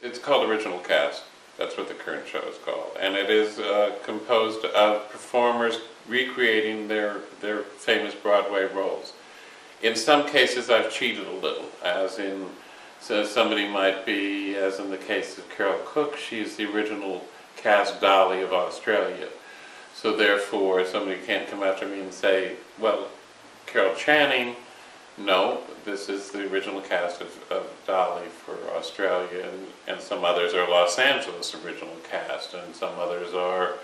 It's called Original Cast. That's what the current show is called. And it is composed of performers recreating their famous Broadway roles. In some cases I've cheated a little, as in, so somebody might be, as in the case of Carol Cook, she's the original cast Dolly of Australia. So therefore somebody can't come after me and say, well, Carol Channing, no, this is the original cast of Dolly for Australia, and some others are Los Angeles original cast, and some others are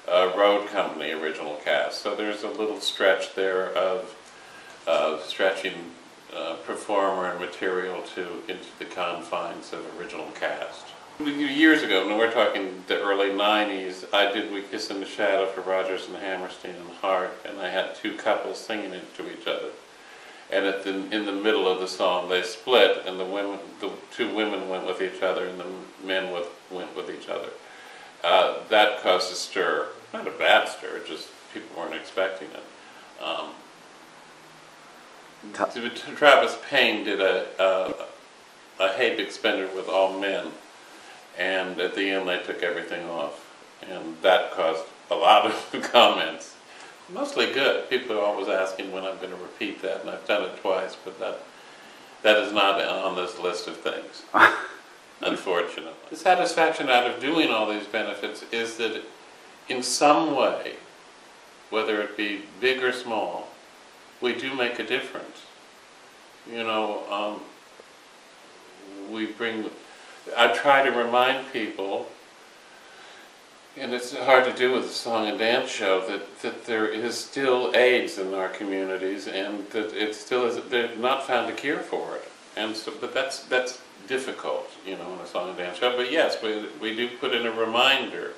Road Company original cast. So there's a little stretch there of stretching performer and material into the confines of original cast. Years ago, and we're talking the early 90s, I did We Kiss in the Shadow for Rodgers and Hammerstein and Hart, and I had two couples singing it to each other. And in the middle of the song, they split, and the two women went with each other, and the men went with each other. That caused a stir. Not a bad stir, just people weren't expecting it. Travis Payne did a Hate Expended with all men, and at the end they took everything off, and that caused a lot of comments. Mostly good. People are always asking when I'm going to repeat that, and I've done it twice, but that is not on this list of things, unfortunately. The satisfaction out of doing all these benefits is that in some way, whether it be big or small, we do make a difference. You know, I try to remind people, and it's hard to do with a song and dance show, that there is still AIDS in our communities, and that it still is, they've not found a cure for it. And so, but that's difficult, you know, in a song and dance show. But yes, we do put in a reminder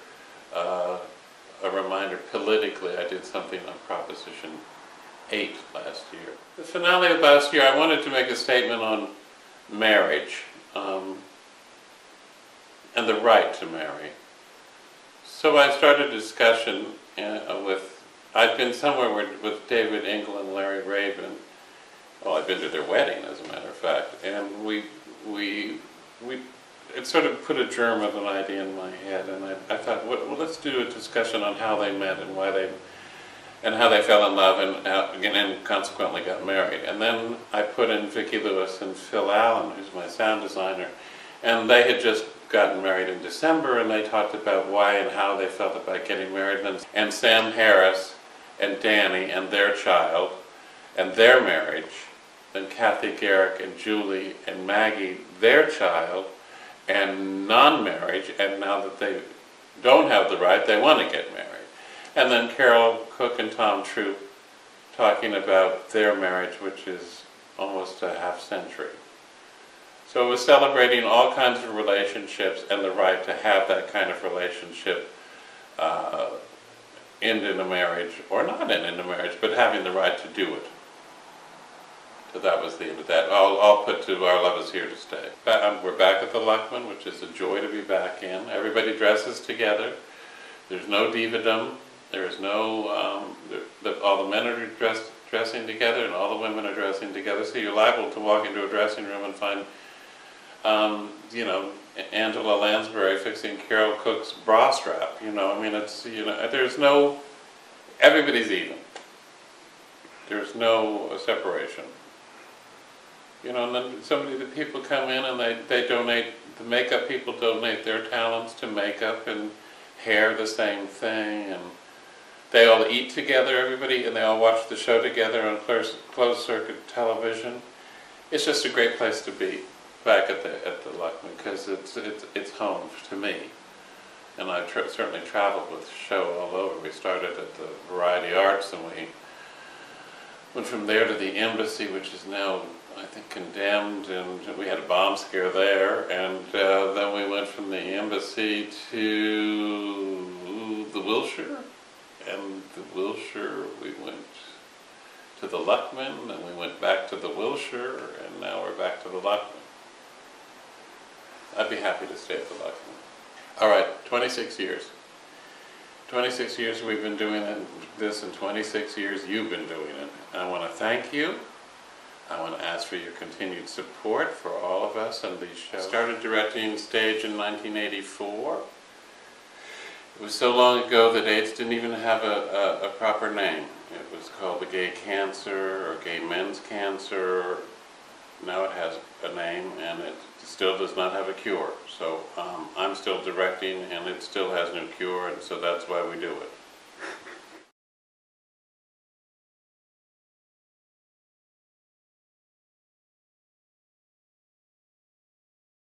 politically. I did something on Proposition 8 last year. The finale of last year, I wanted to make a statement on marriage, and the right to marry. So I started a discussion I've been somewhere with David Engel and Larry Rabin. Well, I've been to their wedding, as a matter of fact, and it sort of put a germ of an idea in my head, and I thought, well, let's do a discussion on how they met and how they fell in love and consequently got married. And then I put in Vicki Lewis and Phil Allen, who's my sound designer, and they had just gotten married in December, and they talked about why and how they felt about getting married. And Sam Harris and Danny and their child and their marriage, then Kathy Garrick and Julie and Maggie, their child, and non-marriage, and now that they don't have the right, they want to get married. And then Carol Cook and Tom Troop talking about their marriage, which is almost a half century. So it was celebrating all kinds of relationships and the right to have that kind of relationship end in a marriage, or not end in a marriage, but having the right to do it. So that was the end of that. I'll put to Our Love Is Here to Stay. We're back at the Luckman, which is a joy to be back in. Everybody dresses together. There's no diva-dom. There is no, all the men are dressing together and all the women are dressing together. So you're liable to walk into a dressing room and find you know, Angela Lansbury fixing Carol Cook's bra strap. You know, I mean, it's, you know, there's no, everybody's even. There's no separation. You know, and then the people come in and they donate, the makeup people donate their talents to makeup, and hair the same thing, and they all eat together, everybody, and they all watch the show together on closed circuit television. It's just a great place to be back at the Luckman, because it's home to me. And I've certainly traveled with the show all over. We started at the Variety Arts, and we went from there to the Embassy, which is now, I think, condemned, and we had a bomb scare there. And then we went from the Embassy to the Wilshire, and the Wilshire we went to the Luckman, and we went back to the Wilshire, and now we're back to the Luckman. I'd be happy to stay at the Luckman. All right, 26 years. 26 years we've been doing this, and 26 years you've been doing it. I want to thank you. I want to ask for your continued support for all of us and these shows. I started directing stage in 1984. It was so long ago that AIDS didn't even have a proper name. It was called the Gay Cancer or Gay Men's Cancer. Now it has a name, and it still does not have a cure. So I'm still directing, and it still has no cure, and so that's why we do it.